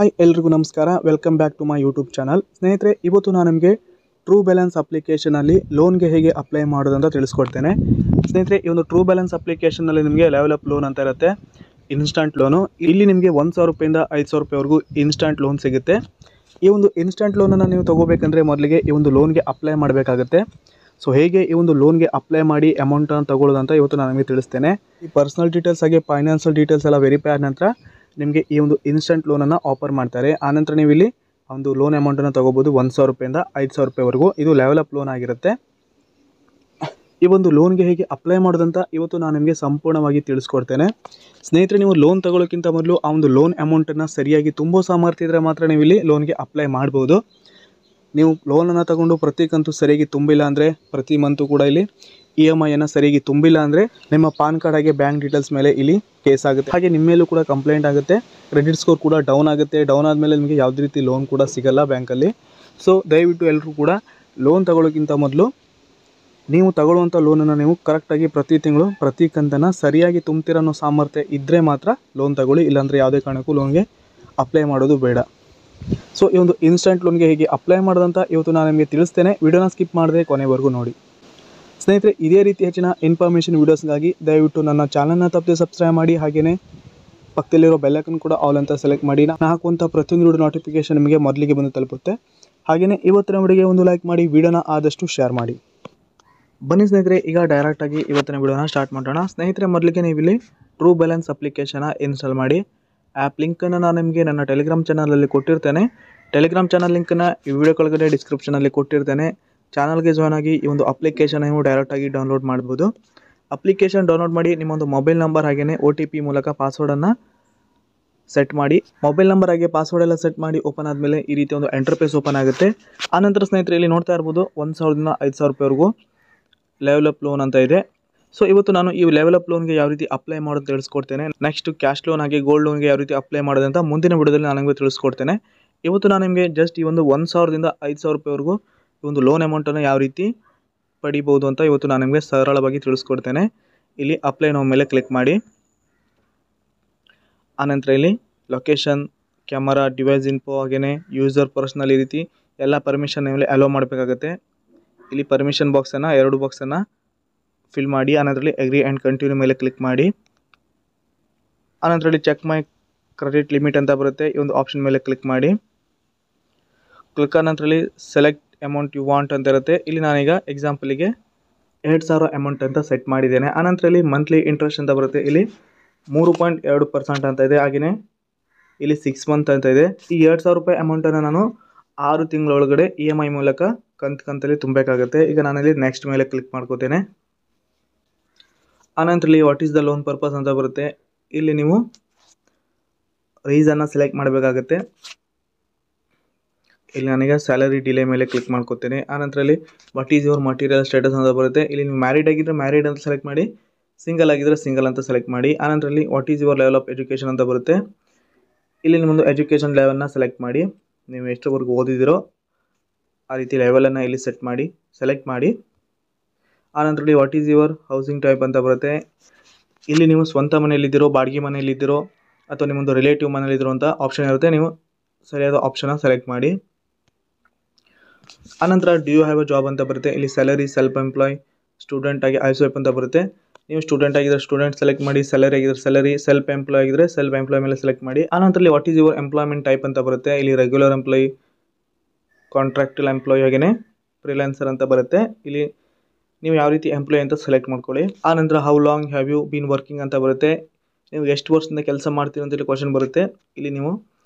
Hi ಎಲ್ರಿಗೂ ನಮಸ್ಕಾರ. Welcome back to my YouTube channel. ಸ್ನೇಹಿತರೆ, ಇವತ್ತು ನಾನು ನಿಮಗೆ ಟ್ರೂ ಬ್ಯಾಲೆನ್ಸ್ ಅಪ್ಲಿಕೇಶನಲ್ಲಿ ಲೋನ್ಗೆ ಹೇಗೆ ಅಪ್ಲೈ ಮಾಡೋದು ಅಂತ ತಿಳಿಸ್ಕೊಡ್ತೇನೆ. ಸ್ನೇಹಿತರೆ, ಈ ಒಂದು ಟ್ರೂ ಬ್ಯಾಲೆನ್ಸ್ ಅಪ್ಲಿಕೇಶನಲ್ಲಿ ನಿಮಗೆ ಲೆವೆಲ್ ಅಪ್ ಲೋನ್ ಅಂತ ಇರುತ್ತೆ, ಇನ್ಸ್ಟಂಟ್ ಲೋನು. ಇಲ್ಲಿ ನಿಮಗೆ 1,000 ರೂಪಾಯಿಂದ 5,000 ರೂಪಾಯಿವರೆಗೂ ಇನ್ಸ್ಟಂಟ್ ಲೋನ್ ಸಿಗುತ್ತೆ. ಈ ಒಂದು ಇನ್ಸ್ಟಂಟ್ ಲೋನನ್ನು ನೀವು ತೊಗೋಬೇಕಂದ್ರೆ ಮೊದಲಿಗೆ ಈ ಒಂದು ಲೋನ್ಗೆ ಅಪ್ಲೈ ಮಾಡಬೇಕಾಗುತ್ತೆ. ಸೊ ಹೇಗೆ ಈ ಒಂದು ಲೋನ್ಗೆ ಅಪ್ಲೈ ಮಾಡಿ ಅಮೌಂಟನ್ನು ತಗೊಳ್ಳೋದಂತ ಇವತ್ತು ನಾನು ನಿಮಗೆ ತಿಳಿಸ್ತೇನೆ. ಈ ಪರ್ಸನಲ್ ಡೀಟೇಲ್ಸ್ ಹಾಗೆ ಫೈನಾನ್ಷಿಯಲ್ ಡೀಟೇಲ್ಸ್ ಎಲ್ಲ ವೆರಿಫೈ ಆದ ನಂತರ ನಿಮಗೆ ಈ ಒಂದು ಇನ್ಸ್ಟಂಟ್ ಲೋನನ್ನು ಆಫರ್ ಮಾಡ್ತಾರೆ. ಆನಂತರ ನೀವು ಇಲ್ಲಿ ಒಂದು ಲೋನ್ ಅಮೌಂಟನ್ನು ತೊಗೋಬೋದು 1,000 ರೂಪಾಯಿಂದ 5,000 ರೂಪಾಯಿವರೆಗೂ. ಇದು ಲೆವೆಲ್ ಅಪ್ ಲೋನ್ ಆಗಿರುತ್ತೆ. ಈ ಒಂದು ಲೋನ್ಗೆ ಹೇಗೆ ಅಪ್ಲೈ ಮಾಡೋದಂತ ಇವತ್ತು ನಾನು ನಿಮಗೆ ಸಂಪೂರ್ಣವಾಗಿ ತಿಳಿಸ್ಕೊಡ್ತೇನೆ. ಸ್ನೇಹಿತರೆ, ನೀವು ಲೋನ್ ತಗೊಳ್ಳೋಕ್ಕಿಂತ ಮೊದಲು ಆ ಒಂದು ಲೋನ್ ಅಮೌಂಟನ್ನು ಸರಿಯಾಗಿ ತುಂಬೋ ಸಾಮರ್ಥ್ಯ ಇದ್ದರೆ ಮಾತ್ರ ನೀವು ಇಲ್ಲಿ ಲೋನ್ಗೆ ಅಪ್ಲೈ ಮಾಡ್ಬೋದು. ನೀವು ಲೋನನ್ನು ತಗೊಂಡು ಪ್ರತಿ ಕಂತು ಸರಿಯಾಗಿ ತುಂಬಿಲ್ಲ ಅಂದರೆ, ಪ್ರತಿ ಮಂತು ಕೂಡ ಇಲ್ಲಿ EMI ಸರಿಯಾಗಿ ತುಂಬಿಲ್ಲ ಅಂದರೆ ನಿಮ್ಮ ಪಾನ್ ಕಾರ್ಡ್ ಹಾಗೆ ಬ್ಯಾಂಕ್ ಡೀಟೇಲ್ಸ್ ಮೇಲೆ ಇಲ್ಲಿ ಕೇಸ್ ಆಗುತ್ತೆ. ಹಾಗೆ ನಿಮ್ಮ ಮೇಲೂ ಕೂಡ ಕಂಪ್ಲೇಂಟ್ ಆಗುತ್ತೆ. ಕ್ರೆಡಿಟ್ ಸ್ಕೋರ್ ಕೂಡ ಡೌನ್ ಆಗುತ್ತೆ. ಡೌನ್ ಆದಮೇಲೆ ನಿಮಗೆ ಯಾವುದೇ ರೀತಿ ಲೋನ್ ಕೂಡ ಸಿಗಲ್ಲ ಬ್ಯಾಂಕಲ್ಲಿ. ಸೊ ದಯವಿಟ್ಟು ಎಲ್ಲರೂ ಕೂಡ ಲೋನ್ ತಗೊಳ್ಳೋಕ್ಕಿಂತ ಮೊದಲು ನೀವು ತಗೊಳ್ಳುವಂಥ ಲೋನನ್ನು ನೀವು ಕರೆಕ್ಟಾಗಿ ಪ್ರತಿ ತಿಂಗಳು ಪ್ರತಿ ಕಂತನ್ನು ಸರಿಯಾಗಿ ತುಂಬ್ತಿರೋ ಅನ್ನೋ ಸಾಮರ್ಥ್ಯ ಇದ್ದರೆ ಮಾತ್ರ ಲೋನ್ ತಗೊಳ್ಳಿ. ಇಲ್ಲಾಂದರೆ ಯಾವುದೇ ಕಾರಣಕ್ಕೂ ಲೋನ್ಗೆ ಅಪ್ಲೈ ಮಾಡೋದು ಬೇಡ. ಸೊ ಈ ಒಂದು ಇನ್ಸ್ಟಂಟ್ ಲೋನ್ಗೆ ಹೇಗೆ ಅಪ್ಲೈ ಮಾಡೋದಂತ ಇವತ್ತು ನಾನು ನಿಮಗೆ ತಿಳಿಸ್ತೇನೆ. ವಿಡಿಯೋನ ಸ್ಕಿಪ್ ಮಾಡದೆ ಕೊನೆವರೆಗೂ ನೋಡಿ. ಸ್ನೇಹಿತರೆ, ಇದೇ ರೀತಿ ಹೆಚ್ಚಿನ ಇನ್ಫಾರ್ಮೇಷನ್ ವೀಡಿಯೋಸ್ಗಾಗಿ ದಯವಿಟ್ಟು ನನ್ನ ಚಾನಲ್ನ ತಪ್ಪದೆ ಸಬ್ಸ್ಕ್ರೈಬ್ ಮಾಡಿ. ಹಾಗೆಯೇ ಪಕ್ಕದಲ್ಲಿರೋ ಬೆಲ್ಲೈಕನ್ ಕೂಡ ಆಲ್ ಅಂತ ಸೆಲೆಕ್ಟ್ ಮಾಡಿ. ನಾನು ಹಾಕುವಂಥ ಪ್ರತಿಯೊಂದು ವಿಡಿಯೋ ನೋಟಿಫಿಕೇಶನ್ ನಿಮಗೆ ಮೊದಲಿಗೆ ಬಂದು ತಲುಪುತ್ತೆ. ಹಾಗೆಯೇ ಇವತ್ತಿನ ವಿಡಿಯೋಗೆ ಒಂದು ಲೈಕ್ ಮಾಡಿ, ವಿಡಿಯೋನ ಆದಷ್ಟು ಶೇರ್ ಮಾಡಿ. ಬನ್ನಿ ಸ್ನೇಹಿತರೆ, ಈಗ ಡೈರೆಕ್ಟಾಗಿ ಇವತ್ತಿನ ವಿಡಿಯೋನ ಸ್ಟಾರ್ಟ್ ಮಾಡೋಣ. ಸ್ನೇಹಿತರೆ, ಮೊದಲಿಗೆ ನೀವು ಇಲ್ಲಿ ಟ್ರೂ ಬ್ಯಾಲೆನ್ಸ್ ಅಪ್ಲಿಕೇಶನ್ನ ಇನ್ಸ್ಟಾಲ್ ಮಾಡಿ. ಆ್ಯಪ್ ಲಿಂಕನ್ನು ನಾನು ನಿಮಗೆ ನನ್ನ ಟೆಲಿಗ್ರಾಮ್ ಚಾನಲಲ್ಲಿ ಕೊಟ್ಟಿರ್ತೇನೆ. ಟೆಲಿಗ್ರಾಮ್ ಚಾನಲ್ ಲಿಂಕನ್ನು ಈ ವಿಡಿಯೋ ಕೆಳಗಡೆ ಡಿಸ್ಕ್ರಿಪ್ಷನಲ್ಲಿ ಕೊಟ್ಟಿರ್ತೇನೆ. ಚಾನಲ್ಗೆ ಜಾಯ್ನ್ ಆಗಿ ಈ ಒಂದು ಅಪ್ಲಿಕೇಶನ್ ನೀವು ಡೈರೆಕ್ಟಾಗಿ ಡೌನ್ಲೋಡ್ ಮಾಡ್ಬೋದು. ಅಪ್ಲಿಕೇಶನ್ ಡೌನ್ಲೋಡ್ ಮಾಡಿ ನಿಮ್ಮ ಒಂದು ಮೊಬೈಲ್ ನಂಬರ್ ಹಾಗೆಯೇ OTP ಮೂಲಕ ಪಾಸ್ವರ್ಡನ್ನು ಸೆಟ್ ಮಾಡಿ. ಮೊಬೈಲ್ ನಂಬರ್ ಹಾಗೆ ಪಾಸ್ವರ್ಡ್ ಎಲ್ಲ ಸೆಟ್ ಮಾಡಿ ಓಪನ್ ಆದಮೇಲೆ ಈ ರೀತಿ ಒಂದು ಇಂಟರ್ಫೇಸ್ ಓಪನ್ ಆಗುತ್ತೆ. ಆನಂತರ ಸ್ನೇಹಿತರೆ, ಇಲ್ಲಿ ನೋಡ್ತಾ ಇರ್ಬೋದು 1,000ದಿಂದ 5,000 ರೂಪಾಯಿವರೆಗೂ ಲೆವೆಲ್ ಅಪ್ ಲೋನ್ ಅಂತ ಇದೆ. ಸೊ ಇವತ್ತು ನಾನು ಈ ಲೆವೆಲ್ ಅಪ್ ಲೋನ್ಗೆ ಯಾವ ರೀತಿ ಅಪ್ಲೈ ಮಾಡೋದು ತಿಳಿಸ್ಕೊಡ್ತೇನೆ. ನೆಕ್ಸ್ಟ್ ಕ್ಯಾಶ್ ಲೋನ್ ಹಾಗೆ ಗೋಲ್ಡ್ ಲೋನ್ಗೆ ಯಾವ ರೀತಿ ಅಪ್ಲೈ ಮಾಡೋದಂತ ಮುಂದಿನ ವಿಡಿಯೋದಲ್ಲಿ ನಾನು ನಿಮಗೆ ತಿಳಿಸ್ಕೊಡ್ತೇನೆ. ಇವತ್ತು ನಾನು ನಿಮಗೆ ಜಸ್ಟ್ ಈ ಒಂದು 1,000ದಿಂದ 5,000 ರೂಪಾಯಿವರೆಗೂ ಈ ಒಂದು ಲೋನ್ ಅಮೌಂಟನ್ನು ಯಾವ ರೀತಿ ಪಡಿಬೋದು ಅಂತ ಇವತ್ತು ನಾನು ನಿಮಗೆ ಸರಳವಾಗಿ ತಿಳಿಸ್ಕೊಡ್ತೇನೆ. ಇಲ್ಲಿ ಅಪ್ಲೈ ನೋ ಮೇಲೆ ಕ್ಲಿಕ್ ಮಾಡಿ. ಆನಂತರ ಇಲ್ಲಿ ಲೊಕೇಶನ್, ಕ್ಯಾಮರಾ, ಡಿವೈಸ್ ಇನ್ಫೋ ಹಾಗೆಯೇ ಯೂಸರ್ ಪರ್ಸ್ನಲ್ ಈ ರೀತಿ ಎಲ್ಲ ಪರ್ಮಿಷನ್ ಮೇಲೆ ಅಲೋ ಮಾಡಬೇಕಾಗುತ್ತೆ. ಇಲ್ಲಿ ಪರ್ಮಿಷನ್ ಬಾಕ್ಸನ್ನು 2 ಬಾಕ್ಸನ್ನು ಫಿಲ್ ಮಾಡಿ. ಆನಂತರದಲ್ಲಿ ಅಗ್ರಿ ಆ್ಯಂಡ್ ಕಂಟಿನ್ಯೂ ಮೇಲೆ ಕ್ಲಿಕ್ ಮಾಡಿ. ಆನಂತರದಲ್ಲಿ ಚೆಕ್ ಮೈ ಕ್ರೆಡಿಟ್ ಲಿಮಿಟ್ ಅಂತ ಬರುತ್ತೆ, ಈ ಒಂದು ಆಪ್ಷನ್ ಮೇಲೆ ಕ್ಲಿಕ್ ಮಾಡಿ. ಕ್ಲಿಕ್ ಆದ ನಂತರದಲ್ಲಿ ಸೆಲೆಕ್ಟ್ ಅಮೌಂಟ್ ಯು ವಾಂಟ್ ಅಂತ ಇರುತ್ತೆ. ಇಲ್ಲಿ ನಾನೀಗ ಎಕ್ಸಾಂಪಲಿಗೆ 2,000 ಅಮೌಂಟ್ ಅಂತ ಸೆಟ್ ಮಾಡಿದ್ದೇನೆ. ಆನಂತರದಲ್ಲಿ ಮಂತ್ಲಿ ಇಂಟ್ರೆಸ್ಟ್ ಅಂತ ಬರುತ್ತೆ. ಇಲ್ಲಿ 3.2% ಅಂತ ಇದೆ. ಹಾಗೆಯೇ ಇಲ್ಲಿ 6 ಮಂತ್ ಅಂತ ಇದೆ. ಈ 2,000 ರೂಪಾಯಿ ಅಮೌಂಟನ್ನು ನಾನು 6 ತಿಂಗಳೊಳಗಡೆ EMI ಮೂಲಕ ಕಂತಲ್ಲಿ ತುಂಬಬೇಕಾಗುತ್ತೆ. ಈಗ ನಾನಿಲ್ಲಿ ನೆಕ್ಸ್ಟ್ ಮೇಲೆ ಕ್ಲಿಕ್ ಮಾಡ್ಕೋತೇನೆ. ಆನಂತರದಲ್ಲಿ what is the loan purpose ಅಂತ ಬರುತ್ತೆ. ಇಲ್ಲಿ ನೀವು ರೀಸನ್ನ ಸೆಲೆಕ್ಟ್ ಮಾಡಬೇಕಾಗುತ್ತೆ. ಇಲ್ಲಿ ನಾನೀಗ ಸ್ಯಾಲರಿ ಡಿಲೇ ಮೇಲೆ ಕ್ಲಿಕ್ ಮಾಡ್ಕೋತೇನೆ. ಆನಂತರದಲ್ಲಿ what is your material status ಅಂತ ಬರುತ್ತೆ. ಇಲ್ಲಿ ನೀವು ಮ್ಯಾರಿಡ್ ಆಗಿದ್ದರೆ ಮ್ಯಾರಿಡ್ ಅಂತ ಸೆಲೆಕ್ಟ್ ಮಾಡಿ, ಸಿಂಗಲ್ ಆಗಿದ್ದರೆ ಸಿಂಗಲ್ ಅಂತ ಸೆಲೆಕ್ಟ್ ಮಾಡಿ. ಆನಂತರದಲ್ಲಿ what is your level of education ಅಂತ ಬರುತ್ತೆ. ಇಲ್ಲಿ ನಿಮ್ಮೊಂದು ಎಜುಕೇಷನ್ ಲೆವೆಲ್ನ ಸೆಲೆಕ್ಟ್ ಮಾಡಿ. ನೀವು ಎಷ್ಟರವರೆಗೂ ಓದಿದಿರೋ ಆ ರೀತಿ ಲೆವೆಲನ್ನು ಇಲ್ಲಿ ಸೆಲೆಕ್ಟ್ ಮಾಡಿ. ಆನಂತರದಲ್ಲಿ what is your housing type ಅಂತ ಬರುತ್ತೆ. ಇಲ್ಲಿ ನೀವು ಸ್ವಂತ ಮನೆಯಲ್ಲಿದ್ದೀರೋ, ಬಾಡಿಗೆ ಮನೆಯಲ್ಲಿದ್ದೀರೋ, ಅಥವಾ ನಿಮ್ಮೊಂದು ರಿಲೇಟಿವ್ ಮನೆಯಲ್ಲಿದ್ದೀರೋ ಅಂತ ಆಪ್ಷನ್ ಇರುತ್ತೆ. ನೀವು ಸರಿಯಾದ ಆಪ್ಷನ್ನ ಸೆಲೆಕ್ಟ್ ಮಾಡಿ. ಆನಂತರ ಡ್ಯೂ ಹ್ಯಾವ್ ಅ ಜಾಬ್ ಅಂತ ಬರುತ್ತೆ. ಇಲ್ಲಿ ಸ್ಯಾಲರಿ, ಸೆಲ್ಫ್ ಎಂಪ್ಲಾಯ್, ಸ್ಟೂಡೆಂಟ್ ಆಗಿ ಐಸ್ವೈಪ್ ಅಂತ ಬರುತ್ತೆ. ನೀವು ಸ್ಟೂಡೆಂಟ್ ಆಗಿದ್ದರೆ ಸ್ಟೂಡೆಂಟ್ ಸೆಲೆಕ್ಟ್ ಮಾಡಿ, ಸ್ಯಾಲರಿ ಆಗಿದ್ದರೆ ಸ್ಯಾಲರಿ, ಸೆಲ್ಫ್ ಎಂಪ್ಲಾಯ್ ಆಗಿದ್ದರೆ ಸೆಲ್ಫ್ ಎಂಪ್ಲಾಯ್ ಮೇಲೆ ಸೆಲೆಕ್ಟ್ ಮಾಡಿ. ಆನಂತರದಲ್ಲಿ what is your employment type ಅಂತ ಬರುತ್ತೆ. ಇಲ್ಲಿ ರೆಗ್ಯುಲರ್ ಎಂಪ್ಲಾಯ್, ಕಾಂಟ್ರಾಕ್ಟಲ್ ಎಂಪ್ಲಾಯ್ ಹಾಗೆಯೇ ಫ್ರೀಲಾನ್ಸರ್ ಅಂತ ಬರುತ್ತೆ. ಇಲ್ಲಿ ನೀವು ಯಾವ ರೀತಿ ಎಂಪ್ಲಾಯ್ ಅಂತ ಸೆಲೆಕ್ಟ್ ಮಾಡ್ಕೊಳ್ಳಿ. ಆನಂತರ how long have you been working ಅಂತ ಬರುತ್ತೆ. ನೀವು ಎಷ್ಟು ವರ್ಷದಿಂದ ಕೆಲಸ ಮಾಡ್ತೀರಿ ಅಂತೇಳಿ ಕ್ವಶನ್ ಬರುತ್ತೆ. ಇಲ್ಲಿ ನೀವು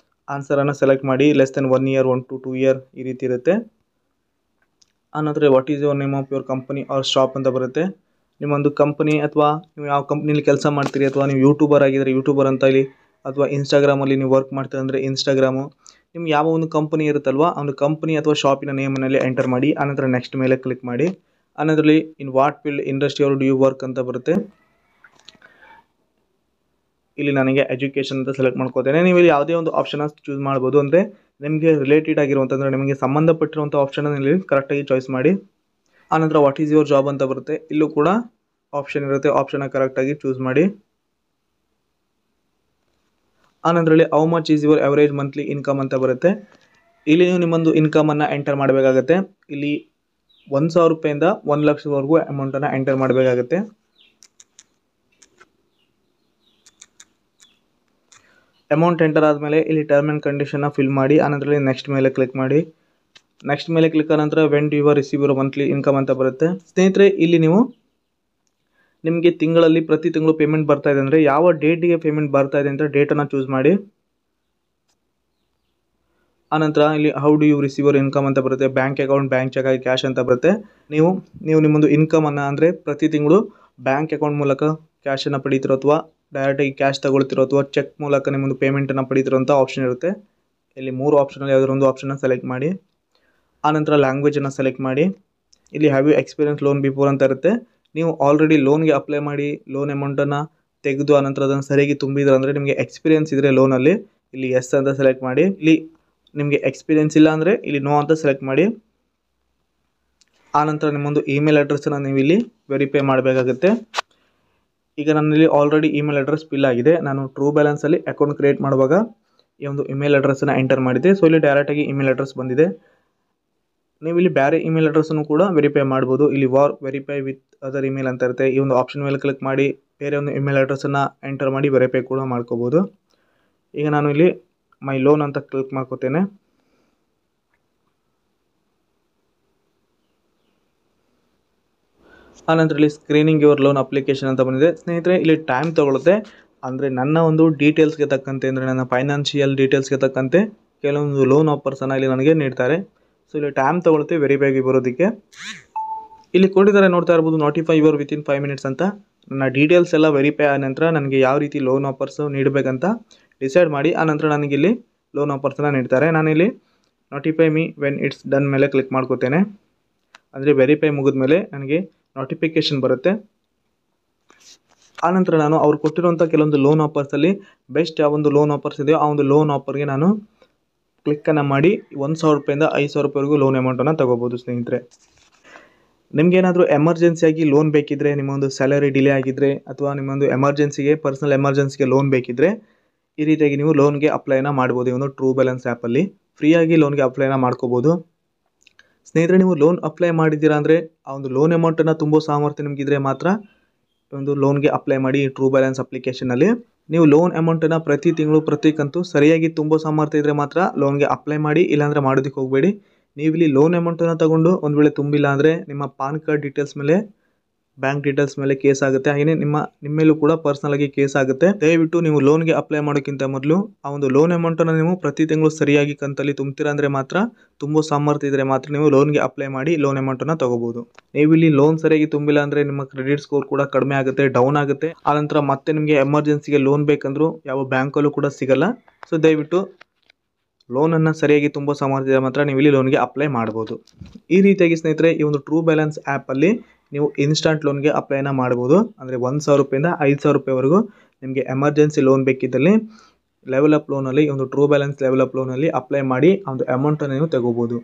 ಆನ್ಸರನ್ನು ಸೆಲೆಕ್ಟ್ ಮಾಡಿ. Less than 1 year, 1 to 2 year ಈ ರೀತಿ ಇರುತ್ತೆ. ಆನಂತರ what is your name of your company or shop ಅಂತ ಬರುತ್ತೆ. ನಿಮ್ಮೊಂದು ಕಂಪನಿ ಅಥವಾ ನೀವು ಯಾವ ಕಂಪ್ನಿಲಿ ಕೆಲಸ ಮಾಡ್ತೀರಿ, ಅಥವಾ ನೀವು ಯೂಟ್ಯೂಬರ್ ಆಗಿದ್ದರೆ ಯೂಟ್ಯೂಬರ್ ಅಂತ ಇಲ್ಲಿ, ಅಥವಾ ಇನ್ಸ್ಟಾಗ್ರಾಮಲ್ಲಿ ನೀವು ವರ್ಕ್ ಮಾಡ್ತೀರಿ ಅಂದರೆ ಇನ್ಸ್ಟಾಗ್ರಾಮು, ನಿಮ್ಗೆ ಯಾವ ಒಂದು ಕಂಪನಿ ಇರುತ್ತಲ್ವ ಆ ಒಂದು ಕಂಪನಿ ಅಥವಾ ಶಾಪಿನ ನೇಮನಲ್ಲಿ ಎಂಟರ್ ಮಾಡಿ. ಆನಂತರ ನೆಕ್ಸ್ಟ್ ಮೇಲೆ ಕ್ಲಿಕ್ ಮಾಡಿ. ಆನಂತರದಲ್ಲಿ ಇನ್ ವಾಟ್ ಫೀಲ್ಡ್ ಇಂಡಸ್ಟ್ರಿ ಅವರು ಡು ಯು ವರ್ಕ್ ಅಂತ ಬರುತ್ತೆ. ಇಲ್ಲಿ ನನಗೆ ಎಜುಕೇಷನ್ ಅಂತ ಸೆಲೆಕ್ಟ್ ಮಾಡ್ಕೋತೇನೆ. ನೀವು ಇಲ್ಲಿ ಯಾವುದೇ ಒಂದು ಆಪ್ಷನ್ನ ಚೂಸ್ ಮಾಡ್ಬೋದು. ಅಂದರೆ ನಿಮಗೆ ರಿಲೇಟೆಡ್ ಆಗಿರುವಂಥದ್ದು, ನಿಮಗೆ ಸಂಬಂಧಪಟ್ಟಿರುವಂಥ ಆಪ್ಷನನ್ನು ಇಲ್ಲಿ ಕರೆಕ್ಟಾಗಿ ಚಾಯ್ಸ್ ಮಾಡಿ. ಆನಂತರ ವಾಟ್ ಈಸ್ ಯುವರ್ ಜಾಬ್ ಅಂತ ಬರುತ್ತೆ. ಇಲ್ಲೂ ಕೂಡ ಆಪ್ಷನ್ ಇರುತ್ತೆ, ಆಪ್ಷನ್ನ ಕರೆಕ್ಟಾಗಿ ಚೂಸ್ ಮಾಡಿ. ಆನಂತರದಲ್ಲಿ how much is your average monthly income ಅಂತ ಬರುತ್ತೆ. ಇಲ್ಲಿ ನೀವು ನಿಮ್ಮೊಂದು ಇನ್ಕಮನ್ನು ಎಂಟರ್ ಮಾಡಬೇಕಾಗತ್ತೆ. ಇಲ್ಲಿ 1,000 ರೂಪಾಯಿಂದ 1,00,000ವರೆಗೂ ಅಮೌಂಟನ್ನು ಎಂಟರ್ ಮಾಡಬೇಕಾಗತ್ತೆ. ಅಮೌಂಟ್ ಎಂಟರ್ ಆದಮೇಲೆ ಇಲ್ಲಿ ಟರ್ಮ್ ಆ್ಯಂಡ್ ಕಂಡೀಷನ್ನ ಫಿಲ್ ಮಾಡಿ, ಆನಂತರದಲ್ಲಿ ನೆಕ್ಸ್ಟ್ ಮೇಲೆ ಕ್ಲಿಕ್ ಮಾಡಿ. ನೆಕ್ಸ್ಟ್ ಮೇಲೆ ಕ್ಲಿಕ್ ಆದ ನಂತರ when do you receive your monthly income ಅಂತ ಬರುತ್ತೆ. ಸ್ನೇಹಿತರೆ, ಇಲ್ಲಿ ನೀವು ನಿಮಗೆ ತಿಂಗಳಲ್ಲಿ ಪ್ರತಿ ತಿಂಗಳು ಪೇಮೆಂಟ್ ಬರ್ತಾ ಇದೆ ಅಂದರೆ ಯಾವ ಡೇಟಿಗೆ ಪೇಮೆಂಟ್ ಬರ್ತಾ ಇದೆ ಅಂತ ಡೇಟನ್ನು ಚೂಸ್ ಮಾಡಿ. ಆನಂತರ ಇಲ್ಲಿ how do you receive your income ಅಂತ ಬರುತ್ತೆ. ಬ್ಯಾಂಕ್ ಅಕೌಂಟ್, ಬ್ಯಾಂಕ್ ಚೆಕ್ ಆಗಿ ಕ್ಯಾಶ್ ಅಂತ ಬರುತ್ತೆ. ನೀವು ನಿಮ್ಮೊಂದು ಇನ್ಕಮನ್ನು ಅಂದರೆ ಪ್ರತಿ ತಿಂಗಳು ಬ್ಯಾಂಕ್ ಅಕೌಂಟ್ ಮೂಲಕ ಕ್ಯಾಶನ್ನು ಪಡೀತಿರೋ ಅಥವಾ ಡೈರೆಕ್ಟಾಗಿ ಕ್ಯಾಶ್ ತಗೊಳ್ತಿರೋ ಅಥವಾ ಚೆಕ್ ಮೂಲಕ ನಿಮ್ಮೊಂದು ಪೇಮೆಂಟನ್ನು ಪಡೀತಿರೋ ಅಂತ ಆಪ್ಷನ್ ಇರುತ್ತೆ. ಇಲ್ಲಿ 3 ಆಪ್ಷನಲ್ಲಿ ಯಾವುದಾದ್ರು ಒಂದು ಆಪ್ಷನ್ನ ಸೆಲೆಕ್ಟ್ ಮಾಡಿ. ಆನಂತರ ಲ್ಯಾಂಗ್ವೇಜನ್ನು ಸೆಲೆಕ್ಟ್ ಮಾಡಿ. ಇಲ್ಲಿ have you experience loan before ಅಂತ ಇರುತ್ತೆ. ನೀವು ಆಲ್ರೆಡಿ ಲೋನ್ಗೆ ಅಪ್ಲೈ ಮಾಡಿ ಲೋನ್ ಅಮೌಂಟನ್ನು ತೆಗೆದು ಆನಂತರ ಅದನ್ನು ಸರಿಯಾಗಿ ತುಂಬಿದ್ರೆ ಅಂದರೆ ನಿಮಗೆ ಎಕ್ಸ್ಪೀರಿಯನ್ಸ್ ಇದ್ದರೆ ಲೋನಲ್ಲಿ ಇಲ್ಲಿ ಎಸ್ ಅಂತ ಸೆಲೆಕ್ಟ್ ಮಾಡಿ. ಇಲ್ಲಿ ನಿಮಗೆ ಎಕ್ಸ್ಪೀರಿಯನ್ಸ್ ಇಲ್ಲ ಅಂದರೆ ಇಲ್ಲಿ ನೋ ಅಂತ ಸೆಲೆಕ್ಟ್ ಮಾಡಿ. ಆನಂತರ ನಿಮ್ಮೊಂದು ಇಮೇಲ್ ಅಡ್ರೆಸ್ಸನ್ನು ನೀವು ಇಲ್ಲಿ ವೆರಿಫೈ ಮಾಡಬೇಕಾಗುತ್ತೆ. ಈಗ ನನ್ನಲ್ಲಿ ಆಲ್ರೆಡಿ ಇಮೇಲ್ ಅಡ್ರೆಸ್ ಫಿಲ್ ಆಗಿದೆ. ನಾನು ಟ್ರೂ ಬ್ಯಾಲೆನ್ಸಲ್ಲಿ ಅಕೌಂಟ್ ಕ್ರಿಯೇಟ್ ಮಾಡುವಾಗ ಈ ಒಂದು ಇಮೇಲ್ ಅಡ್ರೆಸ್ಸನ್ನು ಎಂಟರ್ ಮಾಡಿದ್ದೆ. ಸೊ ಇಲ್ಲಿ ಡೈರೆಕ್ಟಾಗಿ ಇಮೇಲ್ ಅಡ್ರೆಸ್ ಬಂದಿದೆ. ನೀವು ಇಲ್ಲಿ ಬೇರೆ ಇಮೇಲ್ ಅಡ್ರೆಸ್ಸನ್ನು ಕೂಡ ವೆರಿಫೈ ಮಾಡ್ಬೋದು. ಇಲ್ಲಿ ವೆರಿಫೈ ವಿತ್ ಅದರ್ ಇಮೇಲ್ ಅಂತ ಇರುತ್ತೆ. ಈ ಒಂದು ಆಪ್ಷನ್ ಮೇಲೆ ಕ್ಲಿಕ್ ಮಾಡಿ ಬೇರೆ ಒಂದು ಇಮೇಲ್ ಅಡ್ರೆಸ್ಸನ್ನು ಎಂಟರ್ ಮಾಡಿ ವೆರಿಫೈ ಕೂಡ ಮಾಡ್ಕೋಬೋದು. ಈಗ ನಾನು ಇಲ್ಲಿ ಮೈ ಲೋನ್ ಅಂತ ಕ್ಲಿಕ್ ಮಾಡ್ಕೋತೇನೆ. ಆನಂತರ ಇಲ್ಲಿ ಸ್ಕ್ರೀನಿಂಗ್ ಯುವರ್ ಲೋನ್ ಅಪ್ಲಿಕೇಶನ್ ಅಂತ ಬಂದಿದೆ. ಸ್ನೇಹಿತರೆ, ಇಲ್ಲಿ ಟೈಮ್ ತೊಗೊಳುತ್ತೆ. ಅಂದರೆ ನನ್ನ ಒಂದು ಡೀಟೇಲ್ಸ್ಗೆ ತಕ್ಕಂತೆ, ಅಂದರೆ ನನ್ನ ಫೈನಾನ್ಷಿಯಲ್ ಡೀಟೇಲ್ಸ್ಗೆ ತಕ್ಕಂತೆ ಕೆಲವೊಂದು ಲೋನ್ ಆಫರ್ಸನ್ನು ಇಲ್ಲಿ ನನಗೆ ನೀಡ್ತಾರೆ. ಸೊ ಇಲ್ಲಿ ಟೈಮ್ ತೊಗೊಳುತ್ತೆ ವೆರಿಫೈಗೆ ಬರೋದಕ್ಕೆ. ಇಲ್ಲಿ ಕೊಟ್ಟಿದ್ದಾರೆ, ನೋಡ್ತಾ ಇರ್ಬೋದು, ನೋಟಿಫೈ ಯುವರ್ ವಿತಿನ್ 5 ಮಿನಿಟ್ಸ್ ಅಂತ. ನನ್ನ ಡೀಟೇಲ್ಸ್ ಎಲ್ಲ ವೆರಿಫೈ ಆದ ನಂತರ ನನಗೆ ಯಾವ ರೀತಿ ಲೋನ್ ಆಫರ್ಸು ನೀಡಬೇಕಂತ ಡಿಸೈಡ್ ಮಾಡಿ ಆನಂತರ ನನಗಿಲ್ಲಿ ಲೋನ್ ಆಫರ್ಸನ್ನು ನೀಡ್ತಾರೆ. ನಾನಿಲ್ಲಿ notify me when it's done ಮೇಲೆ ಕ್ಲಿಕ್ ಮಾಡ್ಕೋತೇನೆ. ಅಂದರೆ ವೆರಿಫೈ ಮುಗಿದ ಮೇಲೆ ನನಗೆ ನೋಟಿಫಿಕೇಷನ್ ಬರುತ್ತೆ. ಆನಂತರ ನಾನು ಅವ್ರು ಕೊಟ್ಟಿರುವಂಥ ಕೆಲವೊಂದು ಲೋನ್ ಆಫರ್ಸಲ್ಲಿ ಬೆಸ್ಟ್ ಯಾವೊಂದು ಲೋನ್ ಆಫರ್ಸ್ ಇದೆಯೋ ಆ ಒಂದು ಲೋನ್ ಆಫರ್ಗೆ ನಾನು ಕ್ಲಿಕ್ಕನ್ನು ಮಾಡಿ 1,000 ರೂಪಾಯಿಂದ 5,000 ರೂಪಾಯಿವರೆಗೂ ಲೋನ್ ಅಮೌಂಟನ್ನು ತಗೋಬೋದು. ಸ್ನೇಹಿತರೆ, ನಿಮಗೇನಾದರೂ ಎಮರ್ಜೆನ್ಸಿಯಾಗಿ ಲೋನ್ ಬೇಕಿದ್ದರೆ, ನಿಮ್ಮೊಂದು ಸ್ಯಾಲರಿ ಡಿಲೇ ಆಗಿದ್ದರೆ ಅಥವಾ ನಿಮ್ಮೊಂದು ಎಮರ್ಜೆನ್ಸಿಗೆ ಪರ್ಸನಲ್ ಎಮರ್ಜೆನ್ಸಿಗೆ ಲೋನ್ ಬೇಕಿದ್ದರೆ ಈ ರೀತಿಯಾಗಿ ನೀವು ಲೋನ್ಗೆ ಅಪ್ಲೈನ ಮಾಡ್ಬೋದು. ಈ ಒಂದು ಟ್ರೂ ಬ್ಯಾಲೆನ್ಸ್ ಆ್ಯಪಲ್ಲಿ ಫ್ರೀಯಾಗಿ ಲೋನ್ಗೆ ಅಪ್ಲೈನ ಮಾಡ್ಕೋಬೋದು. ಸ್ನೇಹಿತರೆ, ನೀವು ಲೋನ್ ಅಪ್ಲೈ ಮಾಡಿದ್ದೀರಾ ಅಂದರೆ ಆ ಒಂದು ಲೋನ್ ಅಮೌಂಟನ್ನು ತುಂಬೋ ಸಾಮರ್ಥ್ಯ ನಿಮಗಿದ್ರೆ ಮಾತ್ರ ಒಂದು ಲೋನ್ಗೆ ಅಪ್ಲೈ ಮಾಡಿ. ಈ ಟ್ರೂ ಬ್ಯಾಲೆನ್ಸ್ ಅಪ್ಲಿಕೇಶನಲ್ಲಿ ನೀವು ಲೋನ್ ಅಮೌಂಟನ್ನು ಪ್ರತಿ ತಿಂಗಳು ಪ್ರತಿ ಕಂತು ಸರಿಯಾಗಿ ತುಂಬೋ ಸಾಮರ್ಥ್ಯ ಇದ್ದರೆ ಮಾತ್ರ ಲೋನ್ಗೆ ಅಪ್ಲೈ ಮಾಡಿ, ಇಲ್ಲಾಂದರೆ ಮಾಡೋದಕ್ಕೆ ಹೋಗಬೇಡಿ. ನೀವು ಇಲ್ಲಿ ಲೋನ್ ಅಮೌಂಟನ್ನು ತಗೊಂಡು ಒಂದು ವೇಳೆ ತುಂಬಿಲ್ಲ ಅಂದರೆ ನಿಮ್ಮ ಪಾನ್ ಕಾರ್ಡ್ ಡೀಟೇಲ್ಸ್ ಮೇಲೆ, ಬ್ಯಾಂಕ್ ಡೀಟೇಲ್ಸ್ ಮೇಲೆ ಕೇಸ್ ಆಗುತ್ತೆ. ಹಾಗೆಯೇ ನಿಮ್ಮೇಲೂ ಕೂಡ ಪರ್ಸನಲ್ ಆಗಿ ಕೇಸ್ ಆಗುತ್ತೆ. ದಯವಿಟ್ಟು ನೀವು ಲೋನ್ಗೆ ಅಪ್ಲೈ ಮಾಡೋಕ್ಕಿಂತ ಮೊದಲು ಆ ಒಂದು ಲೋನ್ ಅಮೌಂಟನ್ನು ನೀವು ಪ್ರತಿ ತಿಂಗಳು ಸರಿಯಾಗಿ ಕಂತಲ್ಲಿ ತುಂಬ್ತೀರಾ ಅಂದರೆ ಮಾತ್ರ, ತುಂಬೋ ಸಾಮರ್ಥ್ಯ ಇದ್ದರೆ ಮಾತ್ರ ನೀವು ಲೋನ್ಗೆ ಅಪ್ಲೈ ಮಾಡಿ ಲೋನ್ ಅಮೌಂಟನ್ನು ತಗೋಬೋದು. ನೀವು ಇಲ್ಲಿ ಲೋನ್ ಸರಿಯಾಗಿ ತುಂಬಿಲ್ಲ ಅಂದರೆ ನಿಮ್ಮ ಕ್ರೆಡಿಟ್ ಸ್ಕೋರ್ ಕೂಡ ಕಡಿಮೆ ಆಗುತ್ತೆ, ಡೌನ್ ಆಗುತ್ತೆ. ಆನಂತರ ಮತ್ತೆ ನಿಮಗೆ ಎಮರ್ಜೆನ್ಸಿಗೆ ಲೋನ್ ಬೇಕಂದ್ರೂ ಯಾವ ಬ್ಯಾಂಕಲ್ಲೂ ಕೂಡ ಸಿಗಲ್ಲ. ಸೊ ದಯವಿಟ್ಟು ಲೋನನ್ನು ಸರಿಯಾಗಿ ತುಂಬೋ ಸಾಮರ್ಥ್ಯ ಮಾತ್ರ ನೀವು ಇಲ್ಲಿ ಲೋನ್ಗೆ ಅಪ್ಲೈ ಮಾಡ್ಬೋದು. ಈ ರೀತಿಯಾಗಿ ಸ್ನೇಹಿತರೆ, ಈ ಒಂದು ಟ್ರೂ ಬ್ಯಾಲೆನ್ಸ್ ಆ್ಯಪಲ್ಲಿ ನೀವು ಇನ್ಸ್ಟಾಂಟ್ ಲೋನ್ಗೆ ಅಪ್ಲೈನ ಮಾಡ್ಬೋದು. ಅಂದರೆ 1,000 ರೂಪಾಯಿಂದ 5,000 ರೂಪಾಯಿವರೆಗೂ ನಿಮಗೆ ಎಮರ್ಜೆನ್ಸಿ ಲೋನ್ ಬೇಕಿದ್ದಲ್ಲಿ ಲೆವೆಲ್ ಅಪ್ ಲೋನಲ್ಲಿ, ಈ ಒಂದು ಟ್ರೂ ಬ್ಯಾಲೆನ್ಸ್ ಲೆವೆಲ್ ಅಪ್ ಲೋನಲ್ಲಿ ಅಪ್ಲೈ ಮಾಡಿ ಆ ಒಂದು ಅಮೌಂಟನ್ನು ನೀವು ತಗೋಬೋದು.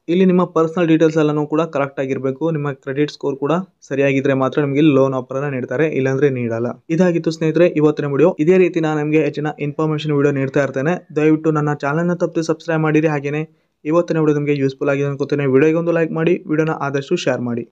ಇಲ್ಲಿ ನಿಮ್ಮ ಪರ್ಸನಲ್ ಡೀಟೇಲ್ಸ್ ಎಲ್ಲನೂ ಕೂಡ ಕರೆಕ್ಟ್ ಆಗಿರಬೇಕು. ನಿಮ್ಮ ಕ್ರೆಡಿಟ್ ಸ್ಕೋರ್ ಕೂಡ ಸರಿಯಾಗಿದ್ದರೆ ಮಾತ್ರ ನಿಮಗೆ ಲೋನ್ ಆಫರನ್ನು ನೀಡ್ತಾರೆ, ಇಲ್ಲಾಂದರೆ ನೀಡಲ್ಲ. ಇದಾಗಿತ್ತು ಸ್ನೇಹಿತರೆ ಇವತ್ತಿನ ವಿಡಿಯೋ. ಇದೇ ರೀತಿ ನಾನು ನಿಮಗೆ ಹೆಚ್ಚಿನ ಇನ್ಫಾರ್ಮೇಷನ್ ವಿಡಿಯೋ ನೀಡ್ತಾ ಇರ್ತೇನೆ. ದಯವಿಟ್ಟು ನನ್ನ ಚಾನಲ್ನ ತಪ್ಪದೆ ಸಬ್ಸ್ಕ್ರೈಬ್ ಮಾಡಿರಿ. ಹಾಗೆಯೇ ಇವತ್ತಿನ ವಿಡಿಯೋ ನಿಮಗೆ ಯೂಸ್ಫುಲ್ ಆಗಿದೆ ಅನ್ಕೋತೇನೆ. ವಿಡಿಯೋಗೆ ಒಂದು ಲೈಕ್ ಮಾಡಿ, ವಿಡಿಯೋನ ಆದಷ್ಟು ಶೇರ್ ಮಾಡಿ.